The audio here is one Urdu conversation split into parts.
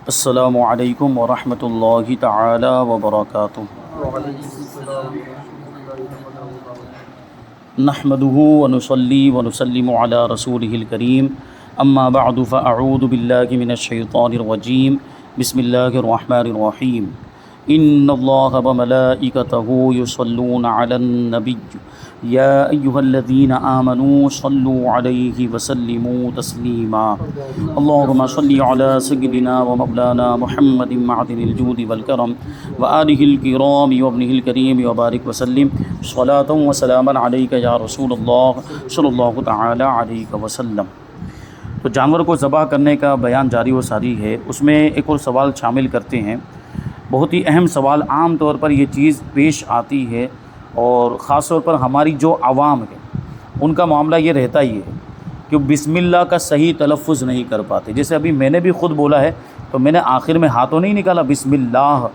السلام علیکم ورحمۃ اللہ تعالی وبرکاتہ۔ نحمده ونصلي ونسلم على رسوله الكريم اما بعد فاعوذ باللہ من الشیطان الرجیم بسم اللہ الرحمن الرحیم۔ ان اللہ وملائکتہ یصلون علی النبی یا ایہا الذین آمنوا صلوا علیہ وسلموا تسلیما۔ اللہم صلی علی سیدنا ومولانا محمد معدن الجود والکرم وآلہ الکرام وابنہ الکریم وبارک وسلم صلاۃ وسلاما علیک یا رسول اللہ صلی اللہ تعالی علیہ وسلم۔ تو جانور کو ذبح کرنے کا بیان جاری و ساری ہے، اس میں ایک اور سوال شامل کرتے ہیں، بہت ہی اہم سوال۔ عام طور پر یہ چیز پیش آتی ہے اور خاص طور پر ہماری جو عوام ہے ان کا معاملہ یہ رہتا ہی ہے کہ بسم اللہ کا صحیح تلفظ نہیں کر پاتے۔ جیسے ابھی میں نے بھی خود بولا ہے تو میں نے آخر میں ہاں تو نہیں نکالا، بسم اللہ،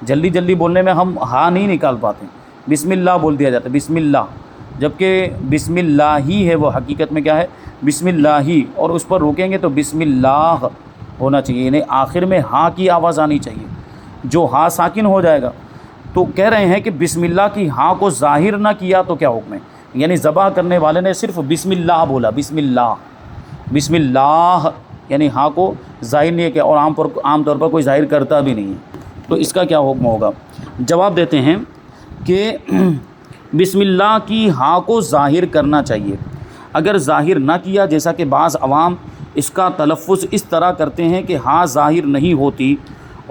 جلدی جلدی بولنے میں ہم ہاں نہیں نکال پاتے، بسم اللہ بول دیا جاتا ہے، بسم اللہ، جبکہ بسم اللہ ہی ہے وہ حقیقت میں کیا ہے، بسم اللہ ہی، اور اس پر روکیں گے تو بسم اللہ ہونا چاہیے، یعنی آخر میں ہاں کی آواز آنی چاہیے، جو ہاں ساکن ہو جائے گا۔ تو کہہ رہے ہیں کہ بسم اللہ کی ہاں کو ظاہر نہ کیا تو کیا حکم ہے، یعنی ذبح کرنے والے نے صرف بسم اللہ بولا، بسم اللہ، بسم اللہ، یعنی ہاں کو ظاہر نہیں کیا، اور عام طور پر کوئی ظاہر کرتا بھی نہیں ہے، تو اس کا کیا حکم ہوگا؟ جواب دیتے ہیں کہ بسم اللہ کی ہاں کو ظاہر کرنا چاہیے۔ اگر ظاہر نہ کیا، جیسا کہ بعض عوام اس کا تلفظ اس طرح کرتے ہیں کہ ہاں ظاہر نہیں ہوتی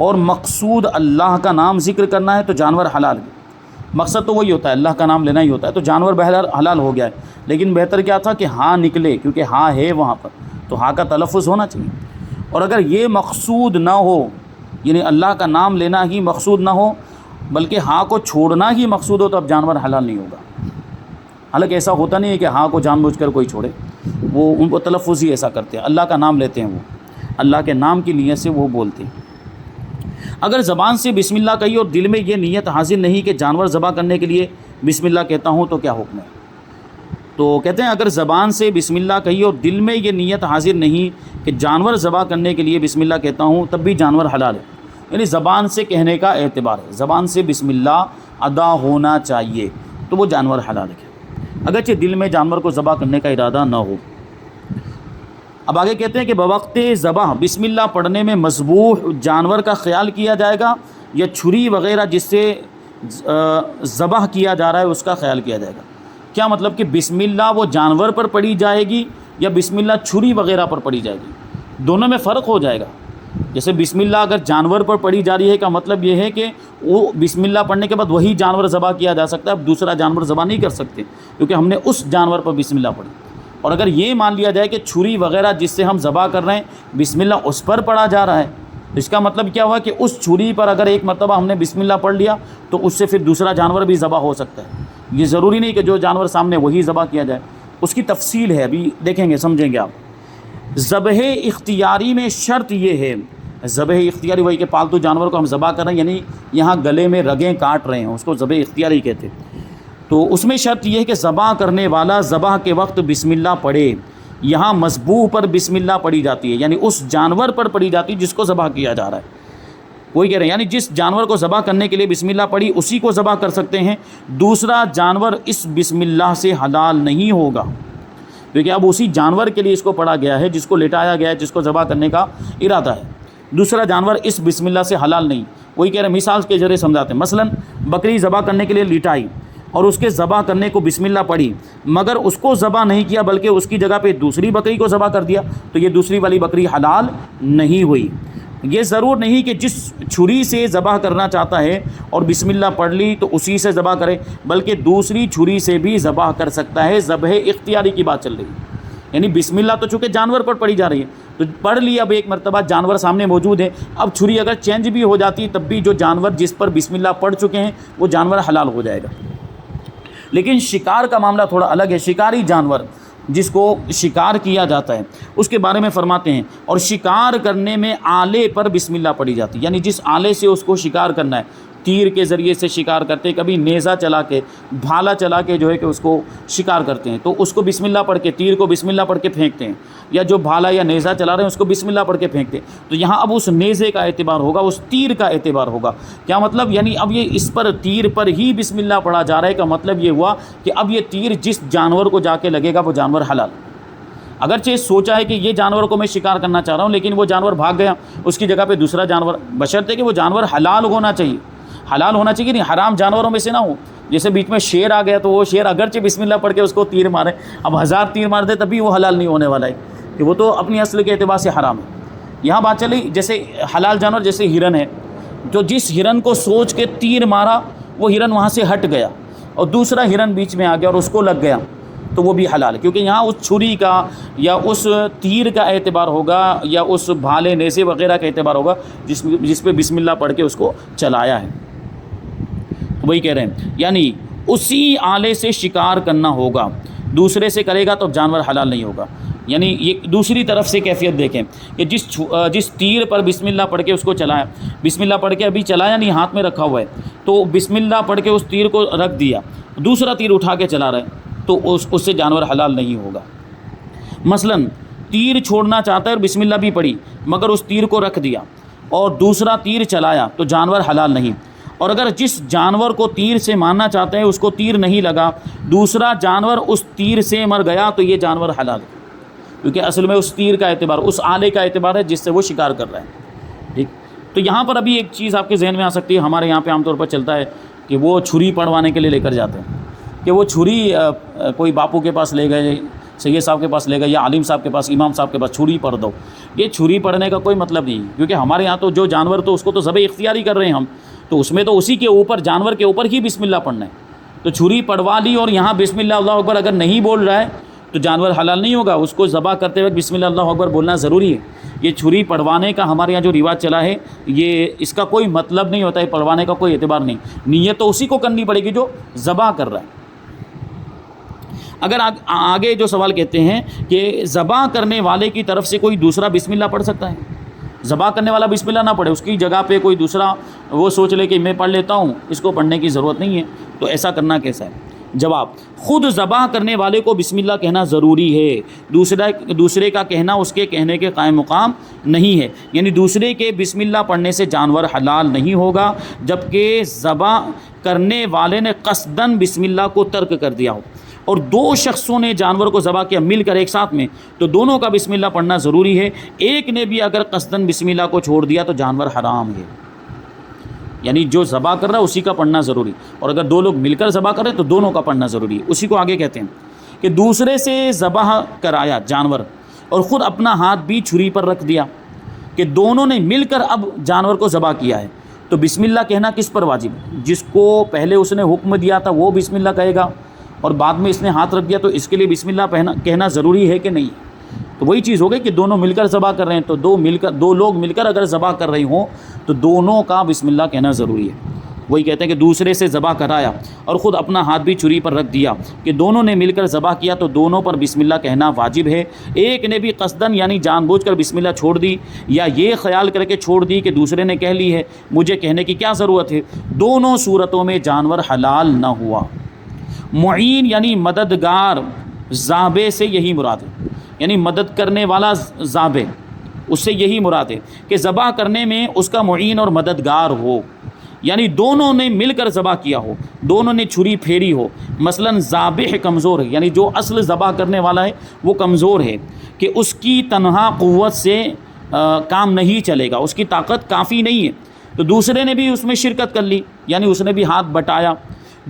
اور مقصود اللہ کا نام ذکر کرنا ہے تو جانور حلال ہے، مقصد تو وہی ہوتا ہے، اللہ کا نام لینا ہی ہوتا ہے، تو جانور بہرحال حلال ہو گیا ہے، لیکن بہتر کیا تھا کہ ہاں نکلے، کیونکہ ہاں ہے وہاں پر، تو ہاں کا تلفظ ہونا چاہیے۔ اور اگر یہ مقصود نہ ہو، یعنی اللہ کا نام لینا ہی مقصود نہ ہو بلکہ ہاں کو چھوڑنا ہی مقصود ہو، تو اب جانور حلال نہیں ہوگا۔ حالانکہ ایسا ہوتا نہیں ہے کہ ہاں کو جان بوجھ کر کوئی چھوڑے، وہ ان کو تلفظ ہی ایسا کرتے ہیں، اللہ کا نام لیتے ہیں، وہ اللہ کے نام کی نیت سے وہ بولتے ہیں۔ اگر زبان سے بسم اللہ کہی اور دل میں یہ نیت حاضر نہیں کہ جانور ذبح کرنے کے لیے بسم اللہ کہتا ہوں تو کیا حکم ہے؟ تو کہتے ہیں اگر زبان سے بسم اللہ کہی اور دل میں یہ نیت حاضر نہیں کہ جانور ذبح کرنے کے لیے بسم اللہ کہتا ہوں، تب بھی جانور حلال ہے، یعنی زبان سے کہنے کا اعتبار ہے، زبان سے بسم اللہ ادا ہونا چاہیے تو وہ جانور حلال ہے، اگرچہ دل میں جانور کو ذبح کرنے کا ارادہ نہ ہو۔ اب آگے کہتے ہیں کہ بوقت ذبح بسم اللہ پڑھنے میں مذبوح جانور کا خیال کیا جائے گا یا چھری وغیرہ جس سے ذبح کیا جا رہا ہے اس کا خیال کیا جائے گا؟ کیا مطلب کہ بسم اللہ وہ جانور پر پڑھی جائے گی یا بسم اللہ چھری وغیرہ پر پڑھی جائے گی؟ دونوں میں فرق ہو جائے گا۔ جیسے بسم اللہ اگر جانور پر پڑھی جا رہی ہے کا مطلب یہ ہے کہ وہ بسم اللہ پڑھنے کے بعد وہی جانور ذبح کیا جا سکتا ہے، اب دوسرا جانور ذبح نہیں کر سکتے کیونکہ ہم نے اس جانور پر بسم اللہ پڑھی۔ اور اگر یہ مان لیا جائے کہ چھری وغیرہ جس سے ہم ذبح کر رہے ہیں بسم اللہ اس پر پڑھا جا رہا ہے، تو اس کا مطلب کیا ہوا کہ اس چھری پر اگر ایک مرتبہ ہم نے بسم اللہ پڑھ لیا تو اس سے پھر دوسرا جانور بھی ذبح ہو سکتا ہے۔ یہ ضروری نہیں کہ جو جانور سامنے وہی ذبح کیا جائے، اس کی تفصیل ہے، ابھی دیکھیں گے، سمجھیں گے آپ۔ ذبح اختیاری میں شرط یہ ہے، ذبح اختیاری وہی کہ پالتو جانور کو ہم ذبح کر رہے ہیں، یعنی یہاں گلے میں رگیں کاٹ رہے ہیں، اس کو ذبح اختیاری کہتے ہیں، تو اس میں شرط یہ ہے کہ ذبح کرنے والا ذبح کے وقت بسم اللہ پڑھے۔ یہاں مذبوح پر بسم اللہ پڑھی جاتی ہے، یعنی اس جانور پر پڑھی جاتی ہے جس کو ذبح کیا جا رہا ہے، وہی کہہ رہے ہیں، یعنی جس جانور کو ذبح کرنے کے لیے بسم اللہ پڑھی اسی کو ذبح کر سکتے ہیں، دوسرا جانور اس بسم اللہ سے حلال نہیں ہوگا، کیونکہ اب اسی جانور کے لیے اس کو پڑھا گیا ہے جس کو لٹایا گیا ہے، جس کو ذبح کرنے کا ارادہ ہے، دوسرا جانور اس بسم اللہ سے حلال نہیں۔ وہی کہہ رہے ہیں، مثال کے ذریعے سمجھاتے ہیں، مثلا بکری ذبح کرنے کے لیے لٹائی اور اس کے ذبح کرنے کو بسم اللہ پڑھی، مگر اس کو ذبح نہیں کیا بلکہ اس کی جگہ پہ دوسری بکری کو ذبح کر دیا، تو یہ دوسری والی بکری حلال نہیں ہوئی۔ یہ ضرور نہیں کہ جس چھری سے ذبح کرنا چاہتا ہے اور بسم اللہ پڑھ لی تو اسی سے ذبح کرے، بلکہ دوسری چھری سے بھی ذبح کر سکتا ہے۔ ذبح اختیاری کی بات چل رہی ہے، یعنی بسم اللہ تو چونکہ جانور پر پڑھی جا رہی ہے تو پڑھ لی، اب ایک مرتبہ جانور سامنے موجود ہے، اب چھری اگر چینج بھی ہو جاتی تب بھی جو جانور جس پر بسم اللہ پڑھ چکے ہیں وہ جانور حلال ہو جائے گا۔ لیکن شکار کا معاملہ تھوڑا الگ ہے، شکاری جانور جس کو شکار کیا جاتا ہے اس کے بارے میں فرماتے ہیں، اور شکار کرنے میں آلے پر بسم اللہ پڑھی جاتی ہے، یعنی جس آلے سے اس کو شکار کرنا ہے تیر کے ذریعے سے شکار کرتے ہیں، کبھی نیزہ چلا کے، بھالا چلا کے جو ہے کہ اس کو شکار کرتے ہیں، تو اس کو بسم اللہ پڑھ کے، تیر کو بسم اللہ پڑھ کے پھینکتے ہیں، یا جو بھالا یا نیزہ چلا رہے ہیں اس کو بسم اللہ پڑھ کے پھینکتے ہیں۔ تو یہاں اب اس نیزے کا اعتبار ہوگا، اس تیر کا اعتبار ہوگا۔ کیا مطلب؟ یعنی اب یہ اس پر تیر پر ہی بسم اللہ پڑھا جا رہا ہے، کا مطلب یہ ہوا کہ اب یہ تیر جس جانور کو جا کے لگے گا وہ جانور حلال۔ اگرچہ سوچا ہے کہ یہ جانور کو میں شکار کرنا چاہ رہا ہوں، لیکن وہ جانور بھاگ گیا، اس کی جگہ پہ دوسرا جانور، بشرطے کہ وہ جانور حلال ہونا چاہیے، حلال ہونا چاہیے، نہیں حرام جانوروں میں سے نہ ہو۔ جیسے بیچ میں شیر آ گیا تو وہ شیر اگرچہ بسم اللہ پڑھ کے اس کو تیر مارے، اب 1000 تیر مار دے تب بھی وہ حلال نہیں ہونے والا ہے، کہ وہ تو اپنی اصل کے اعتبار سے حرام ہے۔ یہاں بات چلی جیسے حلال جانور، جیسے ہرن ہے، جو جس ہرن کو سوچ کے تیر مارا وہ ہرن وہاں سے ہٹ گیا اور دوسرا ہرن بیچ میں آ گیا اور اس کو لگ گیا تو وہ بھی حلال ہے، کیونکہ یہاں اس چھری کا یا اس تیر کا اعتبار ہوگا یا اس بھالے نیزے وغیرہ کا اعتبار ہوگا جس پہ بسم اللہ پڑھ کے اس کو چلایا ہے۔ تو وہی کہہ رہے ہیں یعنی اسی آلے سے شکار کرنا ہوگا، دوسرے سے کرے گا تو جانور حلال نہیں ہوگا۔ یعنی یہ دوسری طرف سے کیفیت دیکھیں کہ جس تیر پر بسم اللہ پڑھ کے اس کو چلایا، بسم اللہ پڑھ کے ابھی چلایا نہیں، ہاتھ میں رکھا ہوا ہے، تو بسم اللہ پڑھ کے اس تیر کو رکھ دیا، دوسرا تیر اٹھا کے چلا رہے ہیں تو اس سے جانور حلال نہیں ہوگا۔ مثلا تیر چھوڑنا چاہتا ہے اور بسم اللہ بھی پڑھی مگر اس تیر کو رکھ دیا اور دوسرا تیر چلایا تو جانور حلال نہیں۔ اور اگر جس جانور کو تیر سے مارنا چاہتے ہیں اس کو تیر نہیں لگا، دوسرا جانور اس تیر سے مر گیا تو یہ جانور حلال ہے، کیونکہ اصل میں اس تیر کا اعتبار، اس آلے کا اعتبار ہے جس سے وہ شکار کر رہا ہے۔ ٹھیک، تو یہاں پر ابھی ایک چیز آپ کے ذہن میں آ سکتی ہے، ہمارے یہاں پہ عام طور پر چلتا ہے کہ وہ چھری پڑوانے کے لیے لے کر جاتے ہیں، کہ وہ چھری کوئی باپو کے پاس لے گئے، سید صاحب کے پاس لے گئے یا عالم صاحب کے پاس، امام صاحب کے پاس، چھری پڑھ دو۔ یہ چھری پڑھنے کا کوئی مطلب نہیں، کیونکہ ہمارے یہاں تو جو جانور تو اس کو تو ذبح اختیاری کر رہے ہیں ہم، تو اس میں تو اسی کے اوپر، جانور کے اوپر ہی بسم اللہ پڑھنا ہے۔ تو چھری پڑوا لی اور یہاں بسم اللہ اللہ اکبر اگر نہیں بول رہا ہے تو جانور حلال نہیں ہوگا، اس کو ذبح کرتے وقت بسم اللہ اللہ اکبر بولنا ضروری ہے۔ یہ چھری پڑوانے کا ہمارے یہاں جو رواج چلا ہے، یہ اس کا کوئی مطلب نہیں ہوتا ہے، پڑوانے کا کوئی اعتبار نہیں، نیت تو اسی کو کرنی پڑے گی جو ذبح کر رہا ہے۔ اگر آگے جو سوال کہتے ہیں کہ ذبح کرنے والے کی طرف سے کوئی دوسرا بسم اللہ پڑھ سکتا ہے، ذبح کرنے والا بسم اللہ نہ پڑھے، اس کی جگہ پہ کوئی دوسرا وہ سوچ لے کہ میں پڑھ لیتا ہوں، اس کو پڑھنے کی ضرورت نہیں ہے، تو ایسا کرنا کیسا ہے؟ جواب، خود ذبح کرنے والے کو بسم اللہ کہنا ضروری ہے، دوسرے کا کہنا اس کے کہنے کے قائم مقام نہیں ہے، یعنی دوسرے کے بسم اللہ پڑھنے سے جانور حلال نہیں ہوگا جبکہ ذبح کرنے والے نے قصداً بسم اللہ کو ترک کر دیا ہو، اور دو شخصوں نے جانور کو ذبح کیا مل کر ایک ساتھ میں، تو دونوں کا بسم اللہ پڑھنا ضروری ہے، ایک نے بھی اگر قصداً بسم اللہ کو چھوڑ دیا تو جانور حرام ہے، یعنی جو ذبح کر رہا ہے اسی کا پڑھنا ضروری، اور اگر دو لوگ مل کر ذبح کر رہے ہیں تو دونوں کا پڑھنا ضروری ہے۔ اسی کو آگے کہتے ہیں کہ دوسرے سے ذبح کرایا جانور اور خود اپنا ہاتھ بھی چھری پر رکھ دیا، کہ دونوں نے مل کر اب جانور کو ذبح کیا ہے، تو بسم اللہ کہنا کس پر واجب ہے؟ جس کو پہلے اس نے حکم دیا تھا وہ بسم اللہ کہے گا اور بعد میں اس نے ہاتھ رکھ دیا، تو اس کے لیے بسم اللہ کہنا ضروری ہے کہ نہیں؟ تو وہی چیز ہو گئی کہ دونوں مل کر ذبح کر رہے ہیں، تو دو لوگ مل کر اگر ذبح کر رہے ہوں تو دونوں کا بسم اللہ کہنا ضروری ہے۔ وہی کہتے ہیں کہ دوسرے سے ذبح کرایا اور خود اپنا ہاتھ بھی چھری پر رکھ دیا، کہ دونوں نے مل کر ذبح کیا تو دونوں پر بسم اللہ کہنا واجب ہے، ایک نے بھی قصداً یعنی جان بوجھ کر بسم اللہ چھوڑ دی یا یہ خیال کر کے چھوڑ دی کہ دوسرے نے کہہ لی ہے، مجھے کہنے کی کیا ضرورت ہے، دونوں صورتوں میں جانور حلال نہ ہوا۔ معین یعنی مددگار، ذابح سے یہی مراد ہے، یعنی مدد کرنے والا ذابح، اس سے یہی مراد ہے کہ ذبح کرنے میں اس کا معین اور مددگار ہو، یعنی دونوں نے مل کر ذبح کیا ہو، دونوں نے چھری پھیری ہو۔ مثلا ذابح کمزور ہے، یعنی جو اصل ذبح کرنے والا ہے وہ کمزور ہے کہ اس کی تنہا قوت سے کام نہیں چلے گا، اس کی طاقت کافی نہیں ہے، تو دوسرے نے بھی اس میں شرکت کر لی، یعنی اس نے بھی ہاتھ بٹایا،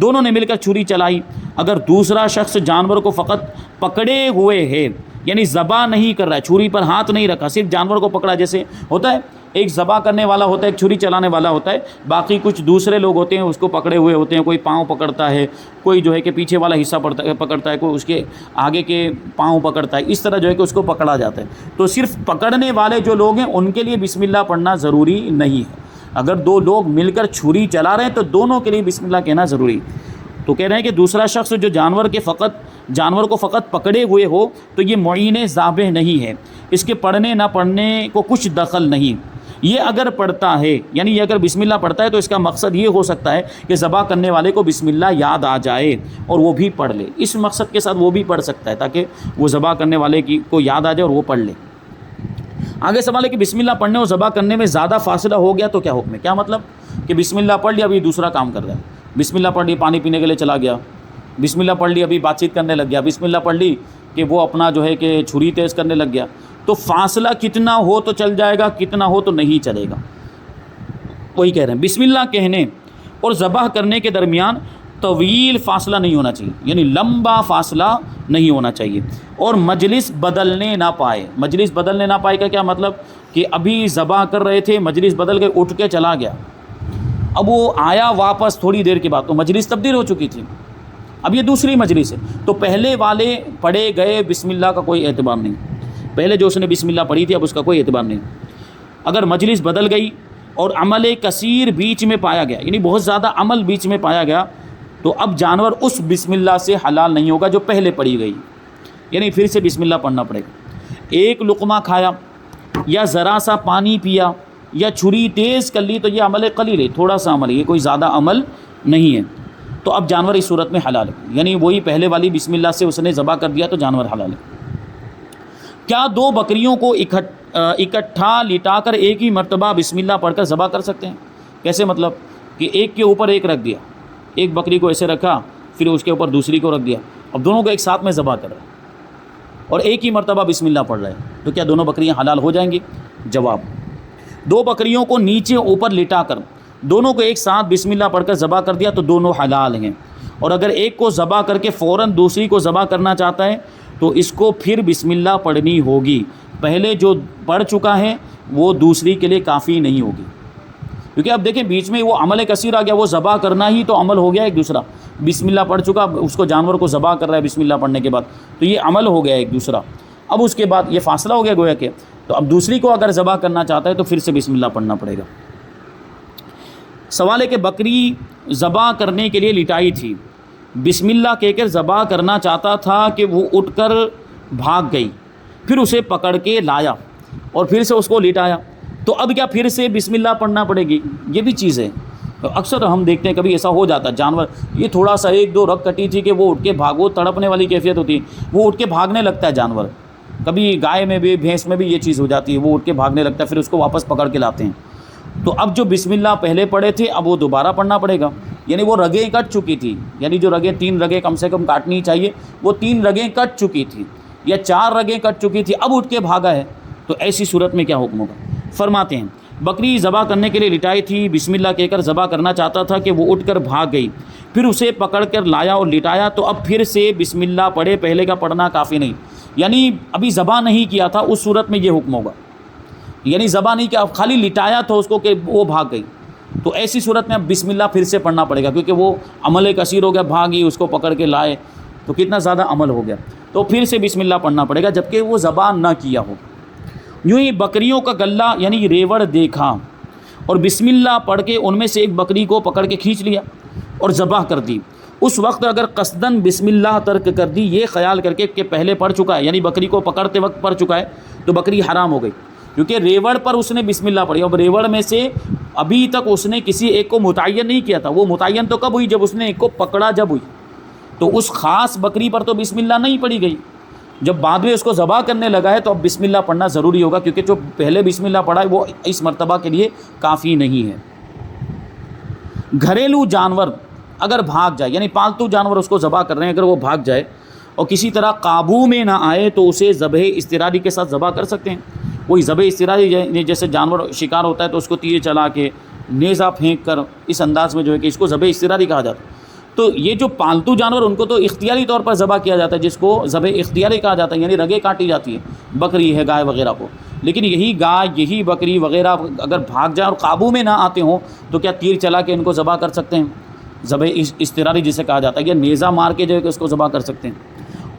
دونوں نے مل کر چھری چلائی۔ اگر دوسرا شخص جانور کو فقط پکڑے ہوئے ہے، یعنی ذبح نہیں کر رہا ہے، چھری پر ہاتھ نہیں رکھا، صرف جانور کو پکڑا، جیسے ہوتا ہے ایک ذبح کرنے والا ہوتا ہے، ایک چھری چلانے والا ہوتا ہے، باقی کچھ دوسرے لوگ ہوتے ہیں اس کو پکڑے ہوئے ہوتے ہیں، کوئی پاؤں پکڑتا ہے، کوئی جو ہے کہ پیچھے والا حصہ پکڑتا ہے، کوئی اس کے آگے کے پاؤں پکڑتا ہے، اس طرح جو ہے کہ اس کو پکڑا جاتا ہے۔ تو صرف پکڑنے والے جو لوگ ہیں ان کے لیے بسم اللہ پڑھنا ضروری نہیں ہے، اگر دو لوگ مل کر چھری چلا رہے ہیں تو دونوں کے لیے بسم اللہ کہنا ضروری۔ تو کہہ رہے ہیں کہ دوسرا شخص جو جانور کو فقط پکڑے ہوئے ہو تو یہ معین ذابح نہیں ہے، اس کے پڑھنے نہ پڑھنے کو کچھ دخل نہیں، یہ اگر پڑھتا ہے، یعنی یہ اگر بسم اللہ پڑھتا ہے تو اس کا مقصد یہ ہو سکتا ہے کہ ذبح کرنے والے کو بسم اللہ یاد آ جائے اور وہ بھی پڑھ لے، اس مقصد کے ساتھ وہ بھی پڑھ سکتا ہے تاکہ وہ ذبح کرنے والے کو یاد آ جائے اور وہ پڑھ لے۔ آگے سوال ہے کہ بسم اللہ پڑھنے اور ذبح کرنے میں زیادہ فاصلہ ہو گیا تو کیا حکم ہے؟ کیا مطلب کہ بسم اللہ پڑھ لیا ابھی دوسرا کام کر رہا ہے، بسم اللہ پڑھ لی پانی پینے کے لیے چلا گیا، بسم اللہ پڑھ لی ابھی بات چیت کرنے لگ گیا، بسم اللہ پڑھ لی کہ وہ اپنا جو ہے کہ چھری تیز کرنے لگ گیا، تو فاصلہ کتنا ہو تو چل جائے گا، کتنا ہو تو نہیں چلے گا۔ وہی کہہ رہے ہیں بسم اللہ کہنے اور ذبح کرنے کے درمیان طویل فاصلہ نہیں ہونا چاہیے، یعنی لمبا فاصلہ نہیں ہونا چاہیے، اور مجلس بدلنے نہ پائے۔ مجلس بدلنے نہ پائے کا کیا مطلب کہ ابھی ذبح کر رہے تھے، مجلس بدل کے اٹھ کے چلا گیا، اب وہ آیا واپس تھوڑی دیر کے بعد تو مجلس تبدیل ہو چکی تھی، اب یہ دوسری مجلس ہے، تو پہلے والے پڑھے گئے بسم اللہ کا کوئی اعتبار نہیں، پہلے جو اس نے بسم اللہ پڑھی تھی اب اس کا کوئی اعتبار نہیں۔ اگر مجلس بدل گئی اور عمل کثیر بیچ میں پایا گیا، یعنی بہت زیادہ عمل بیچ میں پایا گیا، تو اب جانور اس بسم اللہ سے حلال نہیں ہوگا جو پہلے پڑھی گئی، یعنی پھر سے بسم اللہ پڑھنا پڑے گا۔ ایک لقمہ کھایا یا ذرا سا پانی پیا یا چھری تیز کر لی تو یہ عمل قلیل ہے، تھوڑا سا عمل ہے، یہ کوئی زیادہ عمل نہیں ہے، تو اب جانور اس صورت میں حلال ہے، یعنی وہی پہلے والی بسم اللہ سے اس نے ذبح کر دیا تو جانور حلال ہے۔ کیا دو بکریوں کو اکٹھا لٹا کر ایک ہی مرتبہ بسم اللہ پڑھ کر ذبح کر سکتے ہیں؟ کیسے مطلب کہ ایک کے اوپر ایک رکھ دیا، ایک بکری کو ایسے رکھا پھر اس کے اوپر دوسری کو رکھ دیا، اب دونوں کو ایک ساتھ میں ذبح کر رہا ہے اور ایک ہی مرتبہ بسم اللہ پڑھ رہے ہیں، تو کیا دونوں بکریاں حلال ہو جائیں گی؟ جواب، دو بکریوں کو نیچے اوپر لٹا کر دونوں کو ایک ساتھ بسم اللہ پڑھ کر ذبح کر دیا تو دونوں حلال ہیں، اور اگر ایک کو ذبح کر کے فوراً دوسری کو ذبح کرنا چاہتا ہے تو اس کو پھر بسم اللہ پڑھنی ہوگی، پہلے جو پڑھ چکا ہے وہ دوسری کے لیے کافی نہیں ہوگی، کیونکہ اب دیکھیں بیچ میں وہ عمل کثیر آ گیا، وہ ذبح کرنا ہی تو عمل ہو گیا ایک دوسرا، بسم اللہ پڑھ چکا، اس کو جانور کو ذبح کر رہا ہے بسم اللہ پڑھنے کے بعد، تو یہ عمل ہو گیا ایک دوسرا، اب اس کے بعد یہ فاصلہ ہو گیا گویا کہ، تو اب دوسری کو اگر ذبح کرنا چاہتا ہے تو پھر سے بسم اللہ پڑھنا پڑے گا۔ سوال ہے کہ بکری ذبح کرنے کے لیے لٹائی تھی، بسم اللہ کہہ کر ذبح کرنا چاہتا تھا کہ وہ اٹھ کر بھاگ گئی، پھر اسے پکڑ کے لایا اور پھر سے اس کو لٹایا، تو اب کیا پھر سے بسم اللہ پڑھنا پڑے گی؟ یہ بھی چیز ہے، اکثر ہم دیکھتے ہیں کبھی ایسا ہو جاتا ہے، جانور یہ تھوڑا سا ایک دو رگ کٹی تھی کہ وہ اٹھ کے بھاگو، تڑپنے والی کیفیت ہوتی ہے، وہ اٹھ کے بھاگنے لگتا ہے جانور، کبھی گائے میں بھی بھینس میں بھی یہ چیز ہو جاتی ہے، وہ اٹھ کے بھاگنے لگتا ہے، پھر اس کو واپس پکڑ کے لاتے ہیں، تو اب جو بسم اللہ پہلے پڑھے تھے اب وہ دوبارہ پڑھنا پڑے گا، یعنی وہ رگیں کٹ چکی تھی، یعنی جو رگیں 3 رگیں کم سے کم کاٹنی چاہیے وہ 3 رگیں کٹ چکی تھی یا 4 رگیں کٹ چکی تھی، اب اٹھ کے بھاگا ہے، تو ایسی صورت میں کیا حکم ہوگا؟ فرماتے ہیں بکری ذبح کرنے کے لیے لٹائی تھی، بسم اللہ کہہ کر ذبح کرنا چاہتا تھا کہ وہ اٹھ کر بھاگ گئی، پھر اسے پکڑ کر لایا اور لٹایا، تو اب پھر سے بسم اللہ پڑھے، پہلے کا پڑھنا کافی نہیں، یعنی ابھی ذبح نہیں کیا تھا اس صورت میں یہ حکم ہوگا، یعنی ذبح نہیں کیا، خالی لٹایا تھا اس کو کہ وہ بھاگ گئی، تو ایسی صورت میں اب بسم اللہ پھر سے پڑھنا پڑے گا، کیونکہ وہ عمل کثیر ہو گیا، بھاگی اس کو پکڑ کے لائے تو کتنا زیادہ عمل ہو گیا، تو پھر سے بسم اللہ پڑھنا پڑے گا جبکہ وہ ذبح نہ کیا ہو۔ یوں ہی بکریوں کا گلہ یعنی ریوڑ دیکھا اور بسم اللہ پڑھ کے ان میں سے ایک بکری کو پکڑ کے کھینچ لیا اور ذبح کر دی، اس وقت اگر قصداً بسم اللہ ترک کر دی یہ خیال کر کے کہ پہلے پڑھ چکا ہے، یعنی بکری کو پکڑتے وقت پڑھ چکا ہے، تو بکری حرام ہو گئی، کیونکہ ریوڑ پر اس نے بسم اللہ پڑھی، اب ریوڑ میں سے ابھی تک اس نے کسی ایک کو متعین نہیں کیا تھا، وہ متعین تو کب ہوئی؟ جب اس نے ایک کو پکڑا جب ہوئی، تو اس خاص بکری پر تو بسم اللہ نہیں پڑھی گئی، جب بعد میں اس کو ذبح کرنے لگا ہے تو اب بسم اللہ پڑھنا ضروری ہوگا، کیونکہ جو پہلے بسم اللہ پڑھا ہے وہ اس مرتبہ کے لیے کافی نہیں ہے۔ گھریلو جانور اگر بھاگ جائے، یعنی پالتو جانور اس کو ذبح کر رہے ہیں، اگر وہ بھاگ جائے اور کسی طرح قابو میں نہ آئے تو اسے ذبح اضطراری کے ساتھ ذبح کر سکتے ہیں۔ وہی ذبح اضطراری جیسے جانور شکار ہوتا ہے تو اس کو تیر چلا کے نیزہ پھینک کر اس انداز میں جو ہے کہ اس کو ذبح اضطراری کہا جاتا ہے، تو یہ جو پالتو جانور ان کو تو اختیاری طور پر ذبح کیا جاتا ہے، جس کو ذبح اختیاری کہا جاتا ہے، یعنی رگیں کاٹی جاتی ہیں، بکری ہے، گائے وغیرہ کو، لیکن یہی گائے یہی بکری وغیرہ اگر بھاگ جائیں اور قابو میں نہ آتے ہوں تو کیا تیر چلا کے ان کو ذبح کر سکتے ہیں؟ ذبح اضطراری جسے کہا جاتا ہے، یا نیزہ مار کے جو ہے کہ اس کو ذبح کر سکتے ہیں؟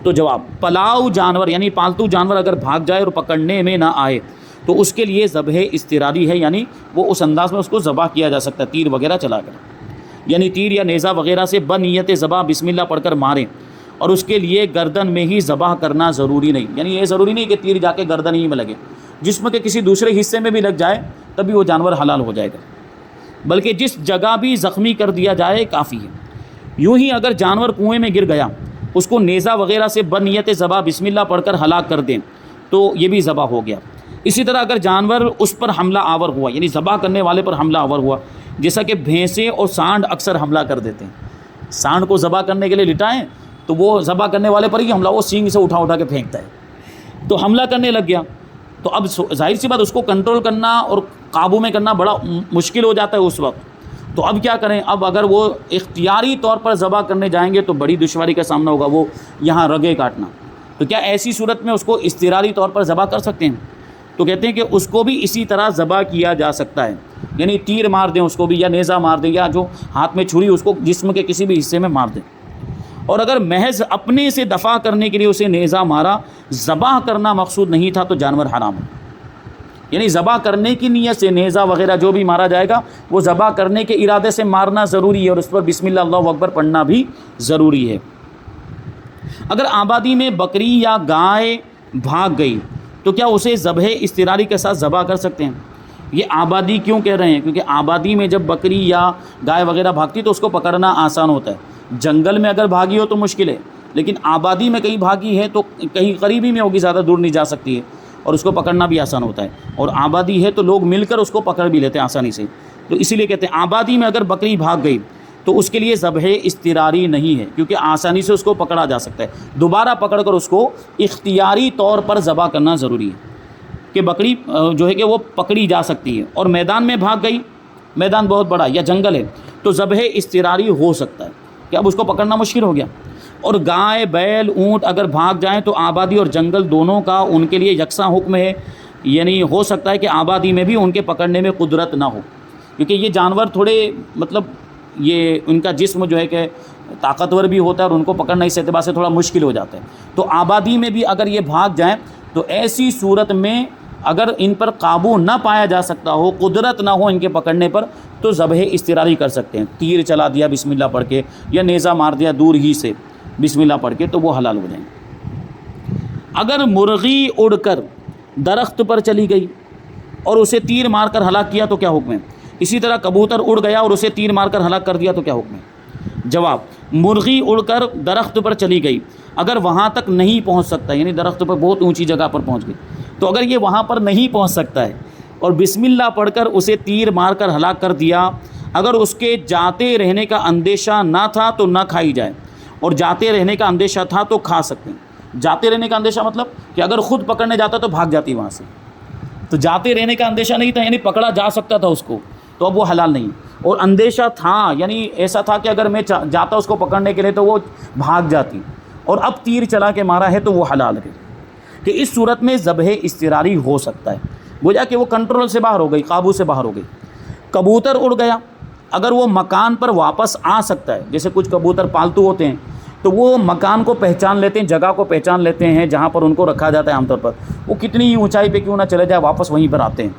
تو جواب، پلاؤ جانور یعنی پالتو جانور اگر بھاگ جائے اور پکڑنے میں نہ آئے تو اس کے لیے ذبح اضطراری ہے، یعنی وہ اس انداز میں اس کو ذبح کیا جا سکتا ہے تیر وغیرہ چلا کر، یعنی تیر یا نیزہ وغیرہ سے بنیت ذبح بسم اللہ پڑھ کر ماریں، اور اس کے لیے گردن میں ہی ذبح کرنا ضروری نہیں، یعنی یہ ضروری نہیں کہ تیر جا کے گردن ہی میں لگے، جسم کے کسی دوسرے حصے میں بھی لگ جائے تب بھی وہ جانور حلال ہو جائے گا، بلکہ جس جگہ بھی زخمی کر دیا جائے کافی ہے۔ یوں ہی اگر جانور کنویں میں گر گیا، اس کو نیزہ وغیرہ سے بنیت ذبح بسم اللہ پڑھ کر ہلاک کر دیں تو یہ بھی ذبح ہو گیا۔ اسی طرح اگر جانور اس پر حملہ آور ہوا، یعنی ذبح کرنے والے پر حملہ آور ہوا، جیسا کہ بھینسیں اور سانڈ اکثر حملہ کر دیتے ہیں، سانڈ کو ذبح کرنے کے لیے لٹائیں تو وہ ذبح کرنے والے پر ہی حملہ، وہ سینگ سے اٹھا کے پھینکتا ہے، تو حملہ کرنے لگ گیا، تو اب ظاہر سی بات اس کو کنٹرول کرنا اور قابو میں کرنا بڑا مشکل ہو جاتا ہے اس وقت۔ تو اب کیا کریں؟ اب اگر وہ اختیاری طور پر ذبح کرنے جائیں گے تو بڑی دشواری کا سامنا ہوگا، وہ یہاں رگے کاٹنا، تو کیا ایسی صورت میں اس کو اضطراری طور پر ذبح کر سکتے ہیں؟ تو کہتے ہیں کہ اس کو بھی اسی طرح ذبح کیا جا سکتا ہے، یعنی تیر مار دیں اس کو بھی، یا نیزہ مار دیں، یا جو ہاتھ میں چھری اس کو جسم کے کسی بھی حصے میں مار دیں۔ اور اگر محض اپنے سے دفاع کرنے کے لیے اسے نیزہ مارا، ذبح کرنا مقصود نہیں تھا، تو جانور حرام ہے۔ یعنی ذبح کرنے کی نیت سے نیزہ وغیرہ جو بھی مارا جائے گا وہ ذبح کرنے کے ارادے سے مارنا ضروری ہے، اور اس پر بسم اللہ اللہ اکبر پڑھنا بھی ضروری ہے۔ اگر آبادی میں بکری یا گائے بھاگ گئی تو کیا اسے ذبح اضطراری کے ساتھ ذبح کر سکتے ہیں؟ یہ آبادی کیوں کہہ رہے ہیں؟ کیونکہ آبادی میں جب بکری یا گائے وغیرہ بھاگتی تو اس کو پکڑنا آسان ہوتا ہے۔ جنگل میں اگر بھاگی ہو تو مشکل ہے، لیکن آبادی میں کہیں بھاگی ہے تو کہیں قریبی میں ہوگی، زیادہ دور نہیں جا سکتی ہے، اور اس کو پکڑنا بھی آسان ہوتا ہے، اور آبادی ہے تو لوگ مل کر اس کو پکڑ بھی لیتے ہیں آسانی سے، تو اسی لیے کہتے ہیں آبادی میں اگر بکری بھاگ گئی تو اس کے لیے ذبح اضطراری نہیں ہے، کیونکہ آسانی سے اس کو پکڑا جا سکتا ہے، دوبارہ پکڑ کر اس کو اختیاری طور پر ذبح کرنا ضروری ہے کہ بکری جو ہے کہ وہ پکڑی جا سکتی ہے۔ اور میدان میں بھاگ گئی، میدان بہت بڑا یا جنگل ہے تو ذبح اضطراری ہو سکتا ہے کہ اب اس کو پکڑنا مشکل ہو گیا۔ اور گائے، بیل، اونٹ اگر بھاگ جائیں تو آبادی اور جنگل دونوں کا ان کے لیے یکساں حکم ہے، یعنی ہو سکتا ہے کہ آبادی میں بھی ان کے پکڑنے میں قدرت نہ ہو، کیونکہ یہ جانور تھوڑے مطلب یہ ان کا جسم جو ہے کہ طاقتور بھی ہوتا ہے، اور ان کو پکڑنا اس اعتبار سے تھوڑا مشکل ہو جاتا ہے۔ تو آبادی میں بھی اگر یہ بھاگ جائیں تو ایسی صورت میں اگر ان پر قابو نہ پایا جا سکتا ہو، قدرت نہ ہو ان کے پکڑنے پر، تو ذبح اضطراری کر سکتے ہیں، تیر چلا دیا بسم اللہ پڑھ کے، یا نیزہ مار دیا دور ہی سے بسم اللہ پڑھ کے، تو وہ حلال ہو جائیں گے۔ اگر مرغی اڑ کر درخت پر چلی گئی اور اسے تیر مار کر ہلاک کیا تو کیا حکم ہے؟ اسی طرح کبوتر اڑ گیا اور اسے تیر مار کر ہلاک کر دیا تو کیا حکم ہے؟ جواب: مرغی اڑ کر درخت پر چلی گئی، اگر وہاں تک نہیں پہنچ سکتا، یعنی درخت پر بہت اونچی جگہ پر پہنچ گئی، تو اگر یہ وہاں پر نہیں پہنچ سکتا ہے اور بسم اللہ پڑھ کر اسے تیر مار کر ہلاک کر دیا، اگر اس کے جاتے رہنے کا اندیشہ نہ تھا تو نہ کھائی جائے، اور جاتے رہنے کا اندیشہ تھا تو کھا سکتے ہیں۔ جاتے رہنے کا اندیشہ مطلب کہ اگر خود پکڑنے جاتا تو بھاگ جاتی وہاں سے، تو جاتے رہنے کا اندیشہ نہیں تھا، یعنی پکڑا جا سکتا تھا اس کو، تو اب وہ حلال نہیں۔ اور اندیشہ تھا یعنی ایسا تھا کہ اگر میں جاتا اس کو پکڑنے کے لیے تو وہ بھاگ جاتی، اور اب تیر چلا کے مارا ہے تو وہ حلال ہے، کہ اس صورت میں ذبح اضطراری ہو سکتا ہے، گویا کہ وہ کنٹرول سے باہر ہو گئی، قابو سے باہر ہو گئی۔ کبوتر اڑ گیا، اگر وہ مکان پر واپس آ سکتا ہے، جیسے کچھ کبوتر پالتو ہوتے ہیں تو وہ مکان کو پہچان لیتے ہیں، جگہ کو پہچان لیتے ہیں جہاں پر ان کو رکھا جاتا ہے عام طور پر، وہ کتنی ہی اونچائی پہ کیوں نہ چلے جائے واپس وہیں پر آتے ہیں،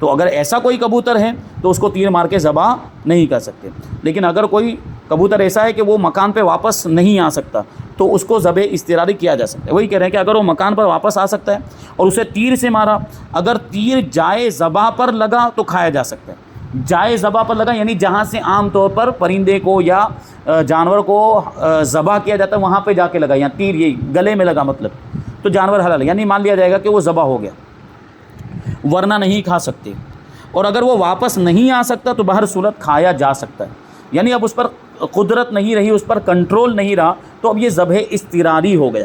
تو اگر ایسا کوئی کبوتر ہے تو اس کو تیر مار کے ذبح نہیں کر سکتے۔ لیکن اگر کوئی کبوتر ایسا ہے کہ وہ مکان پہ واپس نہیں آ سکتا تو اس کو ذبح اضطراری کیا جا سکتا ہے۔ وہی کہہ رہے ہیں کہ اگر وہ مکان پر واپس آ سکتا ہے اور اسے تیر سے مارا، اگر تیر جائے ذبح پر لگا تو کھایا جا سکتا ہے۔ جائے ذبح پر لگا یعنی جہاں سے عام طور پر پرندے کو یا جانور کو ذبح کیا جاتا ہے وہاں پہ جا کے لگا، یا تیر یہ گلے میں لگا مطلب، تو جانور حلال ہے، یعنی مان لیا جائے گا کہ وہ ذبح ہو گیا، ورنہ نہیں کھا سکتے۔ اور اگر وہ واپس نہیں آ سکتا تو بہر صورت کھایا جا سکتا ہے، یعنی اب اس پر قدرت نہیں رہی، اس پر کنٹرول نہیں رہا، تو اب یہ ذبح اضطراری ہو گیا،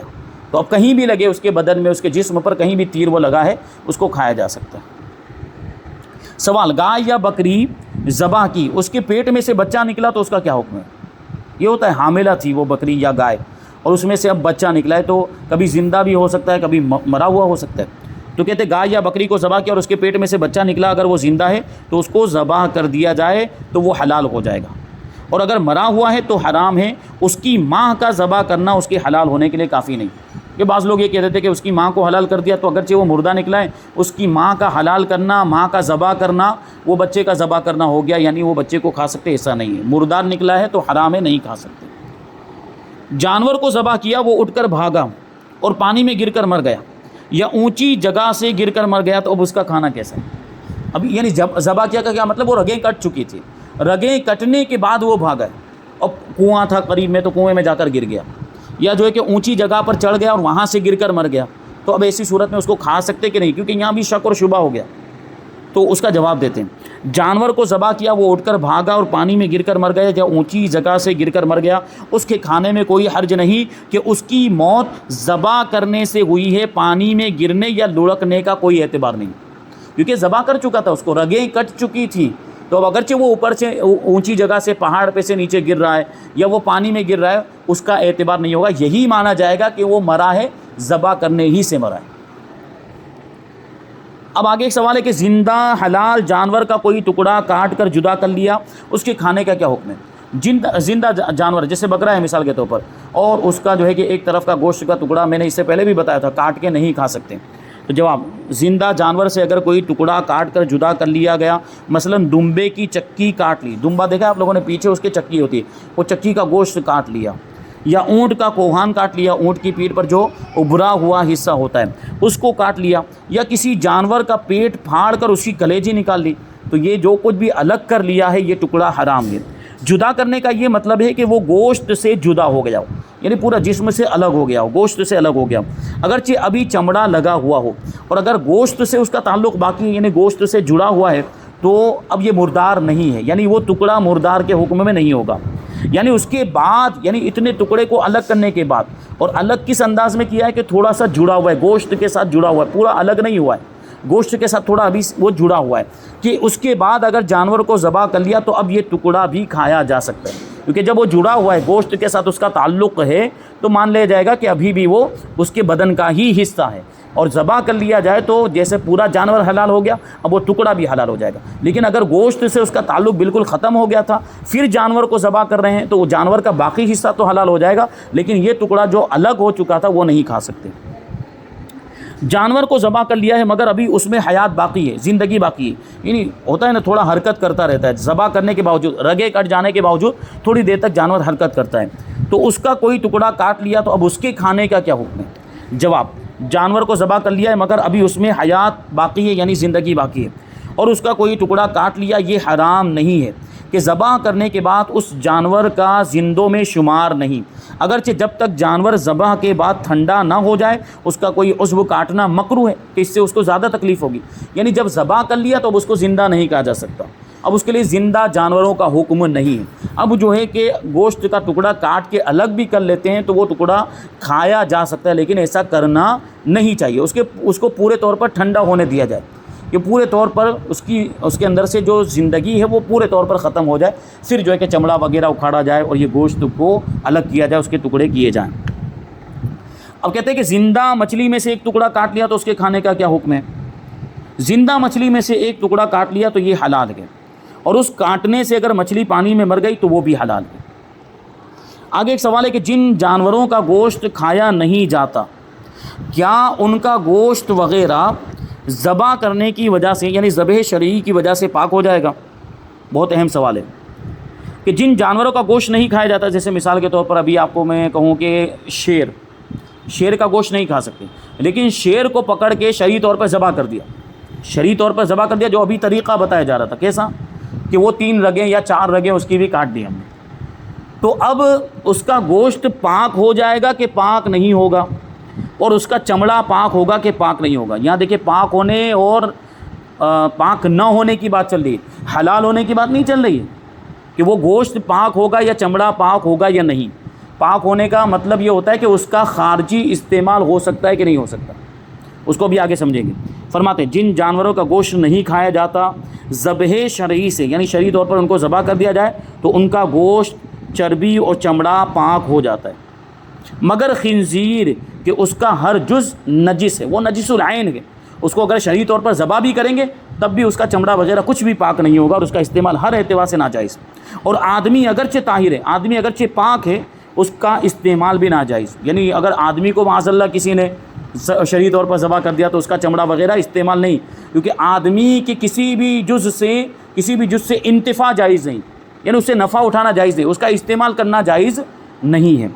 تو اب کہیں بھی لگے اس کے بدن میں، اس کے جسم پر کہیں بھی تیر وہ لگا ہے، اس کو کھایا جا سکتا ہے۔ سوال: گائے یا بکری ذبح کی، اس کے پیٹ میں سے بچہ نکلا تو اس کا کیا حکم ہے؟ یہ ہوتا ہے حاملہ تھی وہ بکری یا گائے اور اس میں سے اب بچہ نکلا ہے، تو کبھی زندہ بھی ہو سکتا ہے، کبھی مرا ہوا ہو سکتا ہے، تو کہتے ہیں گائے یا بکری کو ذبح کیا اور اس کے پیٹ میں سے بچہ نکلا، اگر وہ زندہ ہے تو اس کو ذبح کر دیا جائے تو وہ حلال ہو جائے گا، اور اگر مرا ہوا ہے تو حرام ہے۔ اس کی ماں کا ذبح کرنا اس کے حلال ہونے کے لیے کافی نہیں، کہ بعض لوگ یہ کہتے تھے کہ اس کی ماں کو حلال کر دیا تو اگرچہ وہ مردہ نکلا ہے، اس کی ماں کا حلال کرنا، ماں کا ذبح کرنا، وہ بچے کا ذبح کرنا ہو گیا، یعنی وہ بچے کو کھا سکتے، ایسا نہیں ہے، مردار نکلا ہے تو حرام ہے، نہیں کھا سکتے۔ جانور کو ذبح کیا، وہ اٹھ کر بھاگا اور پانی میں گر کر مر گیا یا اونچی جگہ سے گر کر مر گیا، تو اب اس کا کھانا کیسا ہے؟ اب یعنی ذبح کیا کا کیا مطلب، وہ رگیں کٹ چکی تھی، رگیں کٹنے کے بعد وہ بھاگا ہے، اب کنواں تھا قریب میں تو کنویں میں جا کر گر گیا، یا جو ہے کہ اونچی جگہ پر چڑھ گیا اور وہاں سے گر کر مر گیا، تو اب ایسی صورت میں اس کو کھا سکتے کہ نہیں، کیونکہ یہاں بھی شک اور شبہ ہو گیا۔ تو اس کا جواب دیتے ہیں، جانور کو ذبح کیا، وہ اٹھ کر بھاگا اور پانی میں گر کر مر گیا یا اونچی جگہ سے گر کر مر گیا، اس کے کھانے میں کوئی حرج نہیں کہ اس کی موت ذبح کرنے سے ہوئی ہے، پانی میں گرنے یا لڑکنے کا کوئی اعتبار نہیں، کیونکہ ذبح کر چکا تھا، اس کو رگیں کٹ چکی تھی، تو اب اگرچہ وہ اوپر سے اونچی جگہ سے پہاڑ پہ سے نیچے گر رہا ہے یا وہ پانی میں گر رہا ہے، اس کا اعتبار نہیں ہوگا، یہی مانا جائے گا کہ وہ مرا ہے ذبح کرنے ہی سے مرا ہے۔ اب آگے ایک سوال ہے کہ زندہ حلال جانور کا کوئی ٹکڑا کاٹ کر جدا کر لیا، اس کے کھانے کا کیا حکم ہے؟ زندہ جانور جیسے بکرا ہے مثال کے طور پر، اور اس کا جو ہے کہ ایک طرف کا گوشت کا ٹکڑا، میں نے اس سے پہلے بھی بتایا تھا، کاٹ کے نہیں کھا سکتے، تو جواب، زندہ جانور سے اگر کوئی ٹکڑا کاٹ کر جدا کر لیا گیا، مثلا دمبے کی چکی کاٹ لی، دمبا دیکھا ہے آپ لوگوں نے، پیچھے اس کے چکی ہوتی ہے، وہ چکی کا گوشت کاٹ لیا، یا اونٹ کا کوہان کاٹ لیا، اونٹ کی پیٹھ پر جو ابھرا ہوا حصہ ہوتا ہے اس کو کاٹ لیا، یا کسی جانور کا پیٹ پھاڑ کر اس کی کلیجی نکال لی، تو یہ جو کچھ بھی الگ کر لیا ہے یہ ٹکڑا حرام ہے۔ جدا کرنے کا یہ مطلب ہے کہ وہ گوشت سے جدا ہو گیا ہو، یعنی پورا جسم سے الگ ہو گیا ہو، گوشت سے الگ ہو گیا ہو، اگرچہ ابھی چمڑا لگا ہوا ہو، اور اگر گوشت سے اس کا تعلق باقی یعنی گوشت سے جڑا ہوا ہے تو اب یہ مردار نہیں ہے، یعنی وہ ٹکڑا مردار کے حکم میں نہیں ہوگا، یعنی اس کے بعد، یعنی اتنے ٹکڑے کو الگ کرنے کے بعد، اور الگ کس انداز میں کیا ہے کہ تھوڑا سا جڑا ہوا ہے، گوشت کے ساتھ جڑا ہوا ہے، پورا الگ نہیں ہوا ہے، گوشت کے ساتھ تھوڑا ابھی وہ جڑا ہوا ہے، کہ اس کے بعد اگر جانور کو ذبح کر لیا تو اب یہ ٹکڑا بھی کھایا جا سکتا ہے، کیونکہ جب وہ جڑا ہوا ہے گوشت کے ساتھ، اس کا تعلق ہے، تو مان لیا جائے گا کہ ابھی بھی وہ اس کے بدن کا ہی حصہ ہے، اور ذبح کر لیا جائے تو جیسے پورا جانور حلال ہو گیا، اب وہ ٹکڑا بھی حلال ہو جائے گا۔ لیکن اگر گوشت سے اس کا تعلق بالکل ختم ہو گیا تھا، پھر جانور کو ذبح کر رہے ہیں، تو وہ جانور کا باقی حصہ تو حلال ہو جائے گا، لیکن یہ ٹکڑا جو الگ ہو چکا تھا وہ نہیں کھا سکتے۔ جانور کو ذبح کر لیا ہے مگر ابھی اس میں حیات باقی ہے، زندگی باقی ہے، یعنی ہوتا ہے نا تھوڑا حرکت کرتا رہتا ہے، ذبح کرنے کے باوجود، رگیں کٹ جانے کے باوجود تھوڑی دیر تک جانور حرکت کرتا ہے، تو اس کا کوئی ٹکڑا کاٹ لیا تو اب اس کے کھانے کا کیا حکم ہے؟ جواب، جانور کو ذبح کر لیا ہے مگر ابھی اس میں حیات باقی ہے، یعنی زندگی باقی ہے، اور اس کا کوئی ٹکڑا کاٹ لیا، یہ حرام نہیں ہے کہ ذبح کرنے کے بعد اس جانور کا زندوں میں شمار نہیں، اگرچہ جب تک جانور ذبح کے بعد ٹھنڈا نہ ہو جائے اس کا کوئی عضو کاٹنا مکروہ ہے، کہ اس سے اس کو زیادہ تکلیف ہوگی، یعنی جب ذبح کر لیا تو اب اس کو زندہ نہیں کہا جا سکتا، اب اس کے لیے زندہ جانوروں کا حکم نہیں ہے۔ اب جو ہے کہ گوشت کا ٹکڑا کاٹ کے الگ بھی کر لیتے ہیں تو وہ ٹکڑا کھایا جا سکتا ہے، لیکن ایسا کرنا نہیں چاہیے، اس کو پورے طور پر ٹھنڈا ہونے دیا جائے، کہ پورے طور پر اس کے اندر سے جو زندگی ہے وہ پورے طور پر ختم ہو جائے، پھر جو ہے کہ چمڑا وغیرہ اکھاڑا جائے اور یہ گوشت کو الگ کیا جائے، اس کے ٹکڑے کیے جائیں۔ اب کہتے ہیں کہ زندہ مچھلی میں سے ایک ٹکڑا کاٹ لیا تو اس کے کھانے کا کیا حکم ہے؟ زندہ مچھلی میں سے ایک ٹکڑا کاٹ لیا تو یہ حلال ہے، اور اس کاٹنے سے اگر مچھلی پانی میں مر گئی تو وہ بھی حلال ہے۔ آگے ایک سوال ہے کہ جن جانوروں کا گوشت کھایا نہیں جاتا، کیا ان کا گوشت وغیرہ ذبح کرنے کی وجہ سے، یعنی ذبح شرعی کی وجہ سے پاک ہو جائے گا؟ بہت اہم سوال ہے کہ جن جانوروں کا گوشت نہیں کھایا جاتا، جیسے مثال کے طور پر ابھی آپ کو میں کہوں کہ شیر کا گوشت نہیں کھا سکتے، لیکن شیر کو پکڑ کے شرعی طور پر ذبح کر دیا، جو ابھی طریقہ بتایا جا رہا تھا، کیسا کہ وہ 3 رگیں یا 4 رگیں اس کی بھی کاٹ دی ہم نے، تو اب اس کا گوشت پاک ہو جائے گا کہ پاک نہیں ہوگا، اور اس کا چمڑا پاک ہوگا کہ پاک نہیں ہوگا؟ یہاں دیکھیں پاک ہونے اور پاک نہ ہونے کی بات چل رہی ہے، حلال ہونے کی بات نہیں چل رہی ہے کہ وہ گوشت پاک ہوگا یا چمڑا پاک ہوگا یا نہیں۔ پاک ہونے کا مطلب یہ ہوتا ہے کہ اس کا خارجی استعمال ہو سکتا ہے کہ نہیں ہو سکتا، اس کو بھی آگے سمجھیں گے۔ فرماتے ہیں جن جانوروں کا گوشت نہیں کھایا جاتا ذبح شرعی سے، یعنی شرعی طور پر ان کو ذبح کر دیا جائے تو ان کا گوشت، چربی اور چمڑا پاک ہو جاتا ہے، مگر خنزیر کہ اس کا ہر جز نجس ہے، وہ نجس العین ہے، اس کو اگر شرعی طور پر ذبح بھی کریں گے تب بھی اس کا چمڑا وغیرہ کچھ بھی پاک نہیں ہوگا، اور اس کا استعمال ہر اعتبار سے ناجائز۔ اور آدمی اگرچہ طاہر ہے، آدمی اگرچہ پاک ہے، اس کا استعمال بھی ناجائز، یعنی اگر آدمی کو معاذ اللہ کسی نے شرعی طور پر ذبح کر دیا تو اس کا چمڑا وغیرہ استعمال نہیں، کیونکہ آدمی کے کسی بھی جز سے انتفاع جائز نہیں، یعنی اس سے نفع اٹھانا جائز نہیں، اس کا استعمال کرنا جائز نہیں ہے۔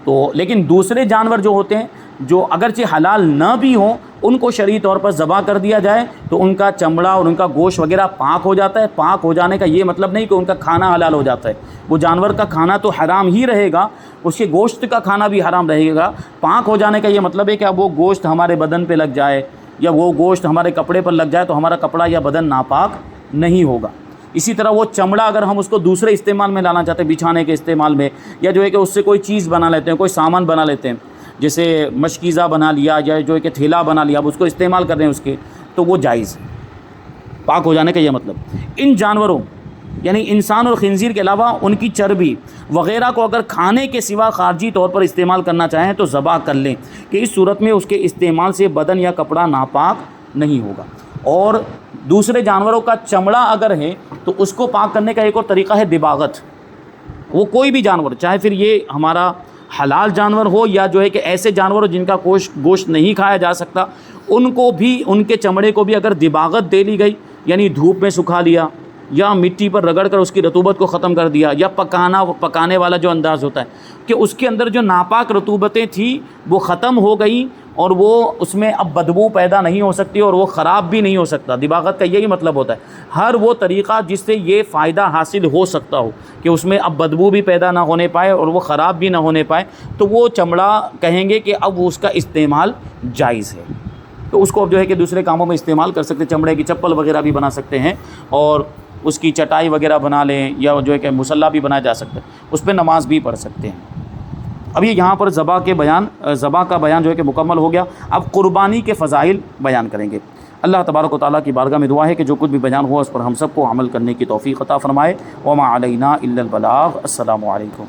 تو لیکن دوسرے جانور جو ہوتے ہیں جو اگرچہ حلال نہ بھی ہوں ان کو شرعی طور پر ذبح کر دیا جائے تو ان کا چمڑا اور ان کا گوشت وغیرہ پاک ہو جاتا ہے۔ پاک ہو جانے کا یہ مطلب نہیں کہ ان کا کھانا حلال ہو جاتا ہے، وہ جانور کا کھانا تو حرام ہی رہے گا، اس کے گوشت کا کھانا بھی حرام رہے گا۔ پاک ہو جانے کا یہ مطلب ہے کہ اب وہ گوشت ہمارے بدن پہ لگ جائے یا وہ گوشت ہمارے کپڑے پر لگ جائے تو ہمارا کپڑا یا بدن ناپاک نہیں ہوگا۔ اسی طرح وہ چمڑا اگر ہم اس کو دوسرے استعمال میں لانا چاہتے ہیں، بچھانے کے استعمال میں، یا جو ہے کہ اس سے کوئی چیز بنا لیتے ہیں، کوئی سامان بنا لیتے ہیں، جیسے مشکیزہ بنا لیا یا جو ہے کہ تھیلا بنا لیا، اب اس کو استعمال کر رہے ہیں اس کے، تو وہ جائز ہے۔ پاک ہو جانے کا یہ مطلب ان جانوروں یعنی انسان اور خنزیر کے علاوہ ان کی چربی وغیرہ کو اگر کھانے کے سوا خارجی طور پر استعمال کرنا چاہیں تو ذبح کر لیں، کہ اس صورت میں اس کے استعمال سے بدن یا کپڑا ناپاک نہیں ہوگا۔ اور دوسرے جانوروں کا چمڑا اگر ہے تو اس کو پاک کرنے کا ایک اور طریقہ ہے دباغت۔ وہ کوئی بھی جانور، چاہے پھر یہ ہمارا حلال جانور ہو یا جو ہے کہ ایسے جانور ہو جن کا گوشت نہیں کھایا جا سکتا، ان کو بھی، ان کے چمڑے کو بھی اگر دباغت دے لی گئی، یعنی دھوپ میں سکھا لیا یا مٹی پر رگڑ کر اس کی رطوبت کو ختم کر دیا، یا پکانے والا جو انداز ہوتا ہے کہ اس کے اندر جو ناپاک رطوبتیں تھیں وہ ختم ہو گئیں اور وہ اس میں اب بدبو پیدا نہیں ہو سکتی اور وہ خراب بھی نہیں ہو سکتا۔ دباغت کا یہی مطلب ہوتا ہے، ہر وہ طریقہ جس سے یہ فائدہ حاصل ہو سکتا ہو کہ اس میں اب بدبو بھی پیدا نہ ہونے پائے اور وہ خراب بھی نہ ہونے پائے، تو وہ چمڑا کہیں گے کہ اب اس کا استعمال جائز ہے، تو اس کو اب جو ہے کہ دوسرے کاموں میں استعمال کر سکتے ہیں۔ چمڑے کی چپل وغیرہ بھی بنا سکتے ہیں اور اس کی چٹائی وغیرہ بنا لیں، یا جو ہے کہ مصلی بھی بنایا جا سکتا ہے، اس پہ نماز بھی پڑھ سکتے ہیں۔ اب یہ یہاں پر ذبح کا بیان جو ہے کہ مکمل ہو گیا۔ اب قربانی کے فضائل بیان کریں گے۔ اللہ تبارک و تعالیٰ کی بارگاہ میں دعا ہے کہ جو کچھ بھی بیان ہوا اس پر ہم سب کو عمل کرنے کی توفیق عطا فرمائے۔ وما علینا الا البلاغ۔ السلام علیکم۔